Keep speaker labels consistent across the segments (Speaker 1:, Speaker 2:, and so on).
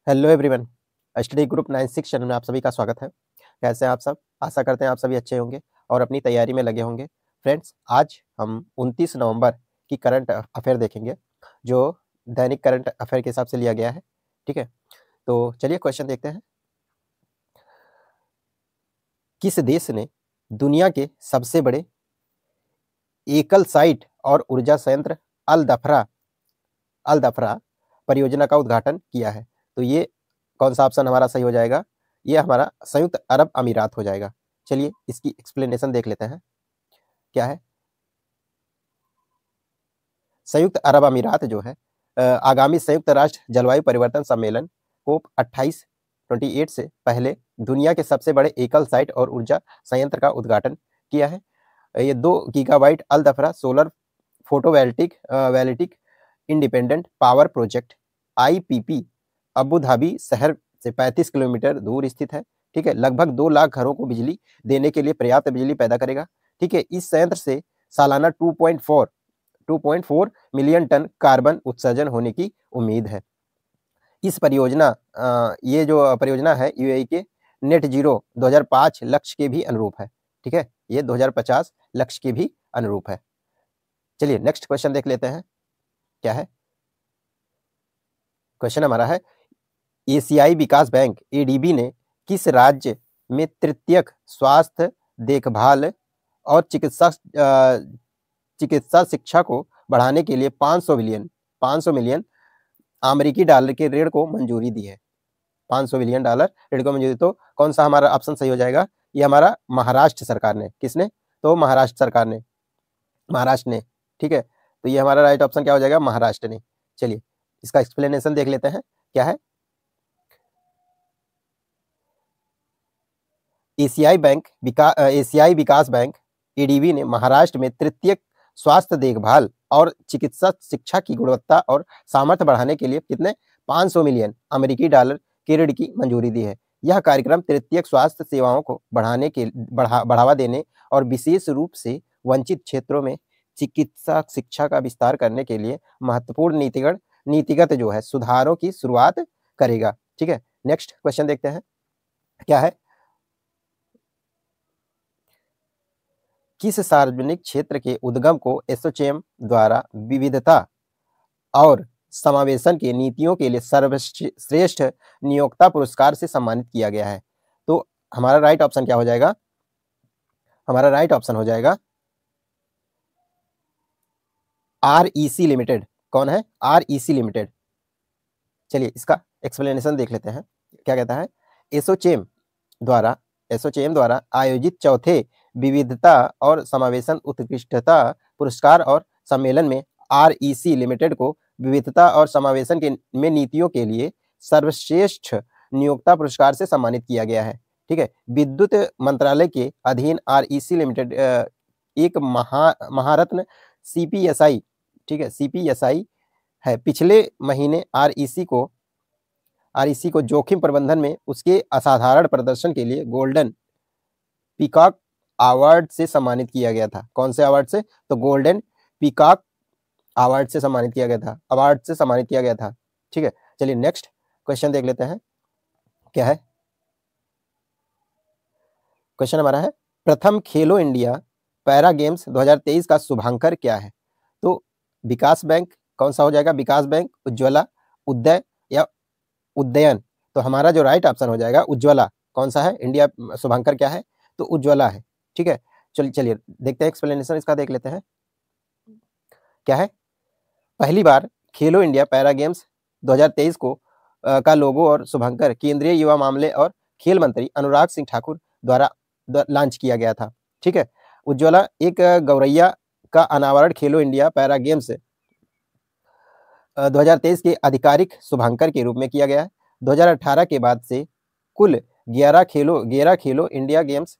Speaker 1: Hello everyone, study group 96 channel में आप सभी का स्वागत है। कैसे हैं आप सब? आशा करते हैं आप सभी अच्छे होंगे और अपनी तैयारी में लगे होंगे। फ्रेंड्स, आज हम 29 नवंबर की करंट अफेयर देखेंगे, जो दैनिक करंट अफेयर के हिसाब से लिया गया है। ठीक है, तो चलिए क्वेश्चन देखते हैं। किस देश ने दुनिया के सबसे बड़े एकल साइट और ऊर्जा संयंत्र अल दफरा परियोजना का उद्घाटन किया है? तो ये कौन सा ऑप्शन हमारा सही हो जाएगा? ये हमारा संयुक्त अरब अमीरात हो जाएगा। चलिए इसकी एक्सप्लेनेशन देख लेते हैं, क्या है। संयुक्त अरब अमीरात जो है आगामी संयुक्त राष्ट्र जलवायु परिवर्तन सम्मेलन COP 28 से पहले दुनिया के सबसे बड़े एकल साइट और ऊर्जा संयंत्र का उद्घाटन किया है। ये 2 gigawatt Al Dhafra solar photovoltaic independent power project IPP Abu Dhabi शहर से 35 किलोमीटर दूर स्थित है। ठीक है, लगभग 2 लाख घरों को बिजली देने के लिए पर्याप्त बिजली पैदा करेगा। ठीक है, इस संयंत्र से सालाना 2.4 मिलियन टन कार्बन उत्सर्जन होने की उम्मीद है। इस परियोजना ये जो परियोजना है UAE के नेट जीरो 2005 लक्ष्य के भी अनुरूप है। ठीक है, ये 2050 लक्ष्य के भी अनुरूप है। चलिए नेक्स्ट क्वेश्चन देख लेते हैं, क्या है। क्वेश्चन हमारा है, एशियाई विकास बैंक ADB ने किस राज्य में तृतीयक स्वास्थ्य देखभाल और चिकित्सा शिक्षा को बढ़ाने के लिए 500 मिलियन अमेरिकी डॉलर के ऋण को मंजूरी दी है? 500 मिलियन डॉलर ऋण को मंजूरी। तो कौन सा हमारा ऑप्शन सही हो जाएगा? ये हमारा महाराष्ट्र सरकार ने। किसने? तो महाराष्ट्र सरकार ने, महाराष्ट्र ने। ठीक है, तो ये हमारा राइट ऑप्शन क्या हो जाएगा? महाराष्ट्र ने। चलिए इसका एक्सप्लेनेशन देख लेते हैं, क्या है। एशियाई विकास बैंक ADB ने महाराष्ट्र में तृतीयक स्वास्थ्य देखभाल और चिकित्सा शिक्षा की गुणवत्ता और सामर्थ्य बढ़ाने के लिए कितने 500 मिलियन अमेरिकी डॉलर के ऋण की मंजूरी दी है। यह कार्यक्रम तृतीयक स्वास्थ्य सेवाओं को बढ़ावा देने और विशेष रूप से वंचित क्षेत्रों में चिकित्सा शिक्षा का विस्तार करने के लिए महत्वपूर्ण नीतिगत जो है सुधारों की शुरुआत करेगा। ठीक है, नेक्स्ट क्वेश्चन देखते हैं, क्या है। किस सार्वजनिक क्षेत्र के उद्गम को एसोचैम द्वारा विविधता और समावेशन के नीतियों के लिए सर्वश्रेष्ठ नियोक्ता पुरस्कार से सम्मानित किया गया है? तो हमारा राइट ऑप्शन क्या हो जाएगा? हमारा राइट ऑप्शन हो जाएगा REC लिमिटेड। कौन है? REC limited. चलिए इसका एक्सप्लेनेशन देख लेते हैं, क्या कहता है। एसोचैम द्वारा आयोजित चौथे विविधता और समावेशन उत्कृष्टता पुरस्कार और सम्मेलन में REC लिमिटेड को विविधता और समावेशन में नीतियों के लिए सर्वश्रेष्ठ नियोक्ता पुरस्कार से सम्मानित किया गया है। ठीक है, विद्युत मंत्रालय के अधीन REC लिमिटेड एक महारत्न CPSI, ठीक है, CPSI है। पिछले महीने REC को जोखिम प्रबंधन में उसके असाधारण प्रदर्शन के लिए गोल्डन पीकॉक अवार्ड से सम्मानित किया गया था। कौन से अवार्ड से? तो गोल्डन पीकॉक अवार्ड से सम्मानित किया गया था। ठीक है, चलिए नेक्स्ट क्वेश्चन देख लेते हैं, क्या है। क्वेश्चन हमारा है, प्रथम खेलो इंडिया पैरा गेम्स 2023 का शुभांकर क्या है? तो विकास बैंक कौन सा हो जाएगा? विकास बैंक, उज्ज्वला, उदय या उदयन। तो हमारा जो राइट ऑप्शन हो जाएगा उज्ज्वला। कौन सा है? इंडिया शुभांकर क्या है? तो उज्ज्वला है। ठीक है, चलिए देखते हैं, एक्सप्लेनेशन इसका देख लेते हैं, क्या है। पहली बार खेलो इंडिया पैरा गेम्स 2023 का लोगो और शुभांकर केंद्रीय युवा मामले और खेल मंत्री अनुराग सिंह ठाकुर द्वारा लॉन्च किया गया था। ठीक है, उज्ज्वला एक गौरैया का अनावरण खेलो इंडिया पैरा गेम्स 2023 के आधिकारिक शुभांकर के रूप में किया गया है। 2018 के बाद से कुल 11 खेलो इंडिया गेम्स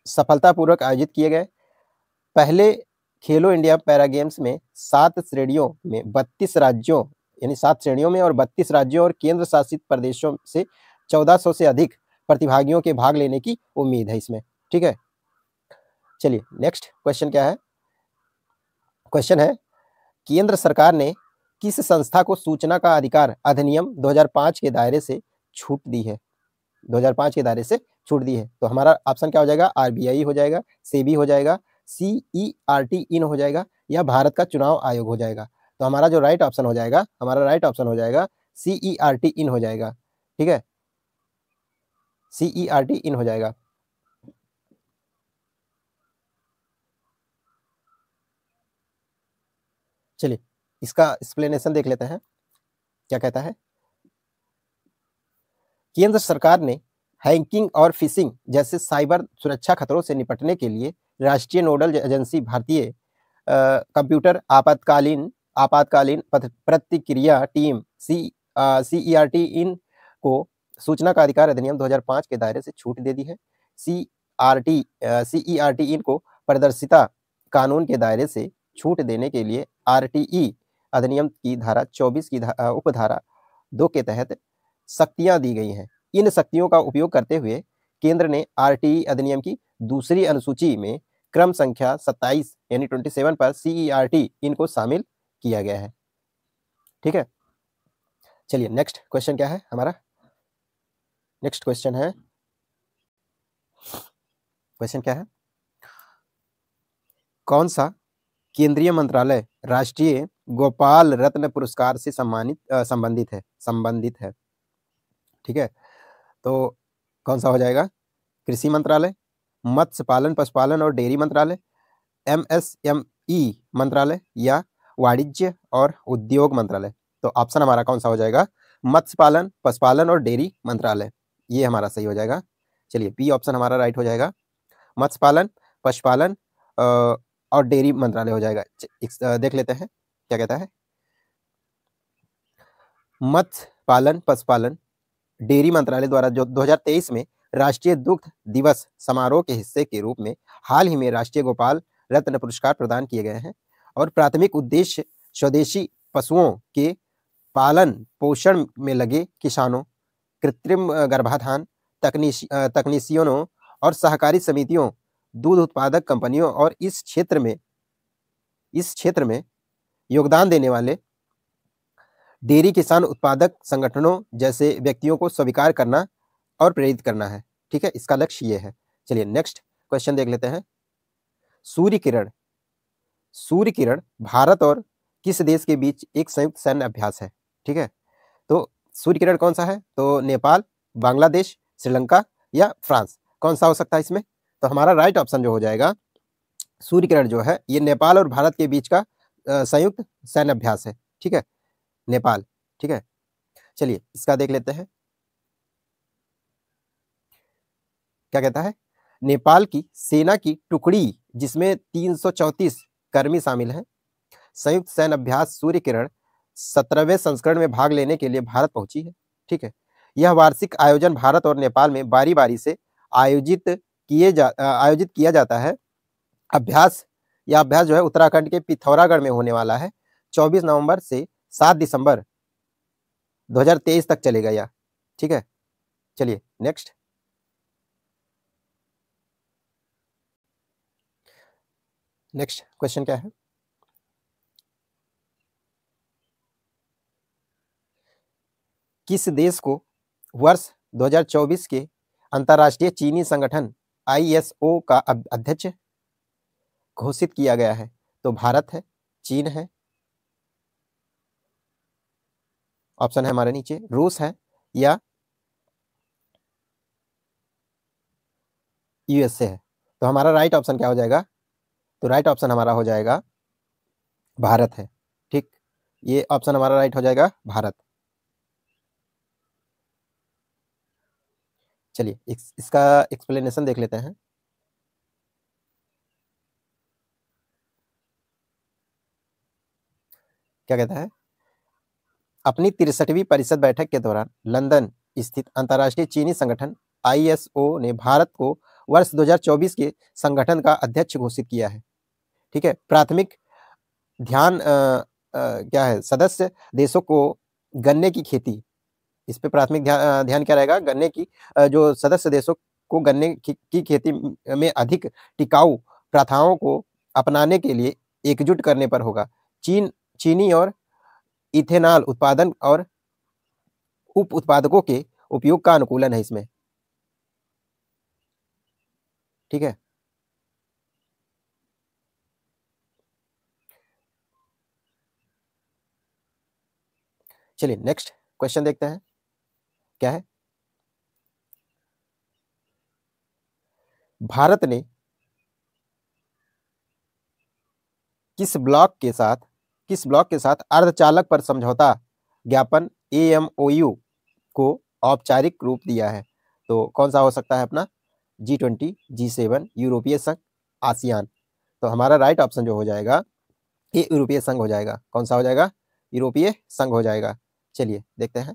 Speaker 1: सफलतापूर्वक आयोजित किए गए। पहले खेलो इंडिया पैरा गेम्स में 7 श्रेणियों में 32 राज्यों, यानी 7 श्रेणियों में और 32 राज्यों और केंद्र शासित प्रदेशों से 1400 से अधिक प्रतिभागियों के भाग लेने की उम्मीद है इसमें। ठीक है, चलिए नेक्स्ट क्वेश्चन क्या है। क्वेश्चन है, केंद्र सरकार ने किस संस्था को सूचना का अधिकार अधिनियम 2005 के दायरे से छूट दी है? 2005 के दायरे से छूट दी है। तो हमारा ऑप्शन क्या हो जाएगा? आरबीआई हो जाएगा, सेबी हो जाएगा, सीईआरटी इन हो जाएगा, या भारत का चुनाव आयोग हो जाएगा। तो हमारा जो राइट ऑप्शन हो जाएगा, हमारा राइट ऑप्शन हो जाएगा सीईआरटी इन हो जाएगा। ठीक है, सीईआरटी इन हो जाएगा। चलिए इसका एक्सप्लेनेशन देख लेते हैं, क्या कहता है। केंद्र सरकार ने हैकिंग और फिशिंग जैसे साइबर सुरक्षा खतरों से निपटने के लिए राष्ट्रीय नोडल एजेंसी भारतीय कंप्यूटर आपातकालीन प्रतिक्रिया टीम सीईआरटी इन को सूचना का अधिकार अधिनियम 2005 के दायरे से छूट दे दी है। सीईआरटी इन को पारदर्शिता कानून के दायरे से छूट देने के लिए आरटीई अधिनियम की धारा 24 की उपधारा 2 के तहत शक्तियां दी गई हैं। इन शक्तियों का उपयोग करते हुए केंद्र ने आरटीई अधिनियम की दूसरी अनुसूची में क्रम संख्या 27 यानी 27 पर सीईआरटी इनको शामिल किया गया है। ठीक है, चलिए नेक्स्ट क्वेश्चन क्या है हमारा। नेक्स्ट क्वेश्चन है, क्वेश्चन क्या है, कौन सा केंद्रीय मंत्रालय राष्ट्रीय गोपाल रत्न पुरस्कार से संबंधित है। ठीक है, तो कौन सा हो जाएगा? कृषि मंत्रालय, मत्स्य पालन पशुपालन और डेयरी मंत्रालय, एमएसएमई मंत्रालय, या वाणिज्य और उद्योग मंत्रालय। तो ऑप्शन हमारा कौन सा हो जाएगा? मत्स्य पालन पशुपालन और डेयरी मंत्रालय, ये हमारा सही हो जाएगा। चलिए बी ऑप्शन हमारा राइट हो जाएगा, मत्स्य पालन पशुपालन और डेयरी मंत्रालय हो जाएगा। देख लेते हैं क्या कहता है। मत्स्य पालन पशुपालन डेयरी मंत्रालय द्वारा जो 2023 में राष्ट्रीय दुग्ध दिवस समारोह के हिस्से के रूप में हाल ही में राष्ट्रीय गोपाल रत्न पुरस्कार प्रदान किए गए हैं और प्राथमिक उद्देश्य स्वदेशी पशुओं के पालन पोषण में लगे किसानों, कृत्रिम गर्भाधान तकनीशियनों और सहकारी समितियों, दूध उत्पादक कंपनियों और इस क्षेत्र में योगदान देने वाले डेयरी किसान उत्पादक संगठनों जैसे व्यक्तियों को स्वीकार करना और प्रेरित करना है। ठीक है, इसका लक्ष्य ये है। चलिए नेक्स्ट क्वेश्चन देख लेते हैं। सूर्य किरण भारत और किस देश के बीच एक संयुक्त सैन्य अभ्यास है? ठीक है, तो सूर्य किरण कौन सा है? तो नेपाल, बांग्लादेश, श्रीलंका या फ्रांस, कौन सा हो सकता है इसमें? तो हमारा राइट ऑप्शन जो हो जाएगा, सूर्य किरण जो है ये नेपाल और भारत के बीच का संयुक्त सैन्य अभ्यास है। ठीक है, नेपाल। ठीक है, चलिए इसका देख लेते हैं क्या कहता है। नेपाल की सेना की टुकड़ी जिसमें 334 कर्मी शामिल हैं, संयुक्त सैन्य अभ्यास सूर्य किरण 17वें संस्करण में भाग लेने के लिए भारत पहुंची है। ठीक है, यह वार्षिक आयोजन भारत और नेपाल में बारी बारी से आयोजित किया जाता है। अभ्यास जो है उत्तराखंड के पिथौरागढ़ में होने वाला है। 24 नवंबर से 7 दिसंबर 2023 तक चलेगा यह। ठीक है, चलिए नेक्स्ट। नेक्स्ट क्वेश्चन क्या है? किस देश को वर्ष 2024 के अंतर्राष्ट्रीय चीनी संगठन ISO का अध्यक्ष घोषित किया गया है? तो भारत है, चीन है, ऑप्शन है हमारे नीचे, रूस है या यूएसए है। तो हमारा राइट ऑप्शन क्या हो जाएगा? तो राइट ऑप्शन हमारा हो जाएगा भारत है। ठीक, ये ऑप्शन हमारा राइट हो जाएगा भारत। चलिए इसका एक्सप्लेनेशन देख लेते हैं। क्या कहता है? अपनी 63वीं परिषद बैठक के दौरान लंदन स्थित अंतर्राष्ट्रीय चीनी संगठन ISO ने भारत को वर्ष 2024 के संगठन का अध्यक्ष घोषित किया है। ठीक है, प्राथमिक ध्यान क्या है? सदस्य देशों को गन्ने की खेती, इस पे प्राथमिक ध्यान क्या रहेगा? गन्ने की जो सदस्य देशों को गन्ने की खेती में अधिक टिकाऊ प्रथाओं को अपनाने के लिए एकजुट करने पर होगा। चीनी और इथेनॉल उत्पादन और उप उत्पादकों के उपयोग का अनुकूलन है इसमें। ठीक है, चलिए नेक्स्ट क्वेश्चन देखते हैं क्या है। भारत ने किस ब्लॉक के साथ अर्धचालक पर समझौता ज्ञापन AMOU को औपचारिक रूप दिया है? तो कौन सा हो सकता है अपना? G20, G7, यूरोपीय संघ, आसियान। तो हमारा राइट ऑप्शन जो हो जाएगा ये यूरोपीय संघ हो जाएगा। कौन सा हो जाएगा? यूरोपीय संघ हो जाएगा। चलिए देखते हैं।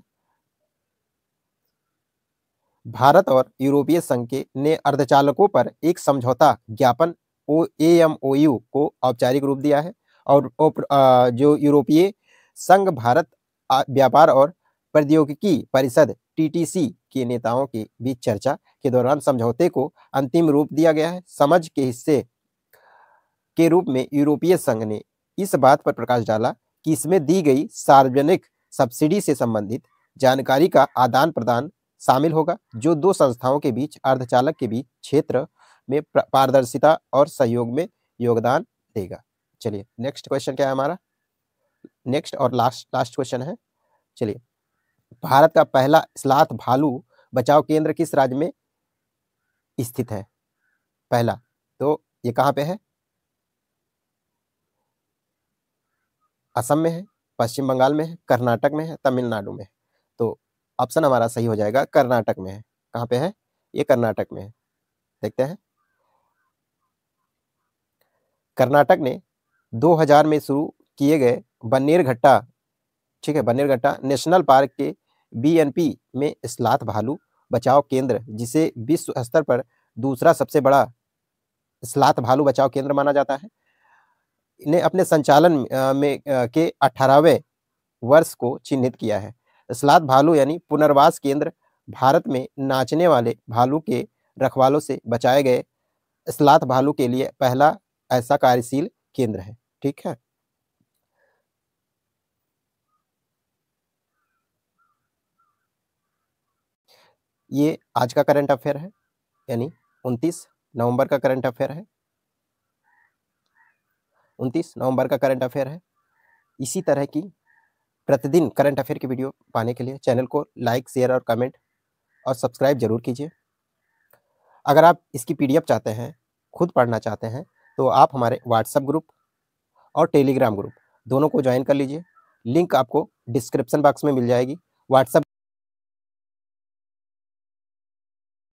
Speaker 1: भारत और यूरोपीय संघ के ने अर्धचालकों पर एक समझौता ज्ञापन AMOU को औपचारिक रूप दिया है और जो यूरोपीय संघ भारत व्यापार और प्रौद्योगिकी परिषद TTC के नेताओं के बीच चर्चा के दौरान समझौते को अंतिम रूप दिया गया है। समझ के हिस्से के रूप में यूरोपीय संघ ने इस बात पर प्रकाश डाला कि इसमें दी गई सार्वजनिक सब्सिडी से संबंधित जानकारी का आदान प्रदान शामिल होगा, जो दो संस्थाओं के बीच अर्धचालक के बीच क्षेत्र में पारदर्शिता और सहयोग में योगदान देगा। चलिए नेक्स्ट क्वेश्चन क्या है हमारा? नेक्स्ट और लास्ट क्वेश्चन है। चलिए, भारत का पहला स्लॉथ भालू बचाव केंद्र किस राज्य में स्थित है? पहला, तो ये कहाँ पे है? असम में है, पश्चिम बंगाल में है, कर्नाटक में है, तमिलनाडु में है। तो ऑप्शन हमारा सही हो जाएगा कर्नाटक में है। कहाँ पे है? ये कर्नाटक में है। देखते हैं। कर्नाटक ने 2000 में शुरू किए गए बन्नेरघट्टा, ठीक है, बन्नेरघट्टा नेशनल पार्क के BNP में स्लॉथ भालू बचाव केंद्र, जिसे विश्व स्तर पर दूसरा सबसे बड़ा स्लॉथ भालू बचाव केंद्र माना जाता है, ने अपने संचालन में के 18वें वर्ष को चिन्हित किया है। स्लॉथ भालू यानी पुनर्वास केंद्र भारत में नाचने वाले भालू के रखवालों से बचाए गए स्लॉथ भालू के लिए पहला ऐसा कार्यशील केंद्र है। ठीक है, ये आज का करंट अफेयर है, यानी 29 नवंबर का करंट अफेयर है। 29 नवंबर का करंट अफेयर है। इसी तरह की प्रतिदिन करंट अफेयर की वीडियो पाने के लिए चैनल को लाइक, शेयर और कमेंट और सब्सक्राइब जरूर कीजिए। अगर आप इसकी PDF चाहते हैं, खुद पढ़ना चाहते हैं, तो आप हमारे व्हाट्सएप ग्रुप और टेलीग्राम ग्रुप दोनों को ज्वाइन कर लीजिए। लिंक आपको डिस्क्रिप्शन बॉक्स में मिल जाएगी। व्हाट्सएप